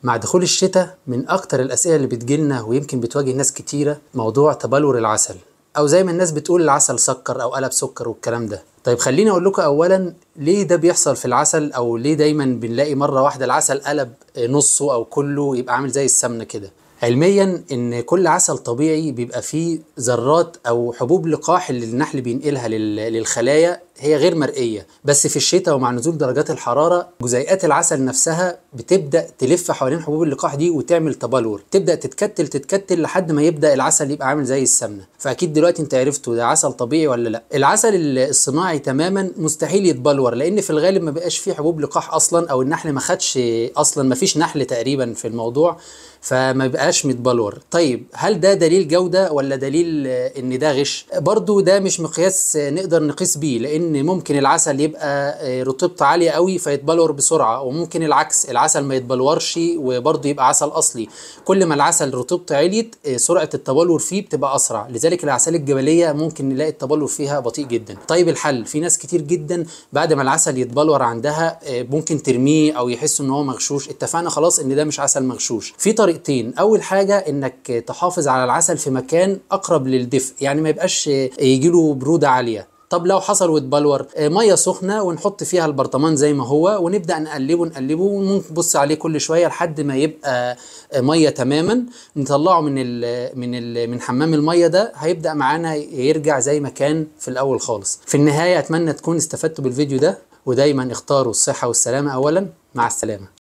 مع دخول الشتاء من أكتر الأسئلة اللي بتجيلنا ويمكن بتواجه ناس كتيرة موضوع تبلور العسل، أو زي ما الناس بتقول العسل سكر أو قلب سكر والكلام ده. طيب خليني أقول لكم أولا ليه ده بيحصل في العسل، أو ليه دايما بنلاقي مرة واحدة العسل قلب نصه أو كله يبقى عامل زي السمنة كده. علميا ان كل عسل طبيعي بيبقى فيه ذرات او حبوب لقاح اللي النحل بينقلها للخلايا هي غير مرئيه، بس في الشتاء ومع نزول درجات الحراره جزيئات العسل نفسها بتبدا تلف حوالين حبوب اللقاح دي وتعمل تبلور، تبدا تتكتل لحد ما يبدا العسل يبقى عامل زي السمنه. فاكيد دلوقتي انت عرفتوا ده عسل طبيعي ولا لا. العسل الصناعي تماما مستحيل يتبلور، لان في الغالب ما بقاش فيه حبوب لقاح اصلا، او النحل ما خدش اصلا، ما فيش نحل تقريبا في الموضوع، فما بقاش متبلور. طيب هل ده دليل جودة ولا دليل ان ده غش؟ برضو ده مش مقياس نقدر نقيس بيه، لان ممكن العسل يبقى رطوبته عالية قوي فيتبلور بسرعة، وممكن العكس العسل ما يتبلورش وبرضو يبقى عسل اصلي. كل ما العسل رطوبته عليت سرعة التبلور فيه بتبقى اسرع، لذلك الاعسال الجبلية ممكن نلاقي التبلور فيها بطيء جدا. طيب الحل، في ناس كتير جدا بعد ما العسل يتبلور عندها ممكن ترميه او يحسوا ان هو مغشوش. اتفقنا خلاص ان ده مش عسل مغشوش. في طريقتين، اول حاجه انك تحافظ على العسل في مكان اقرب للدفء، يعني ما يبقاش يجيله بروده عاليه. طب لو حصل واتبلور، ميه سخنه ونحط فيها البرطمان زي ما هو ونبدا نقلبه ونممكن نبص عليه كل شويه لحد ما يبقى ميه تماما، نطلعه من حمام الميه ده، هيبدا معانا يرجع زي ما كان في الاول خالص. في النهايه اتمنى تكون استفدتوا بالفيديو ده، ودايما اختاروا الصحه والسلامه اولا. مع السلامه.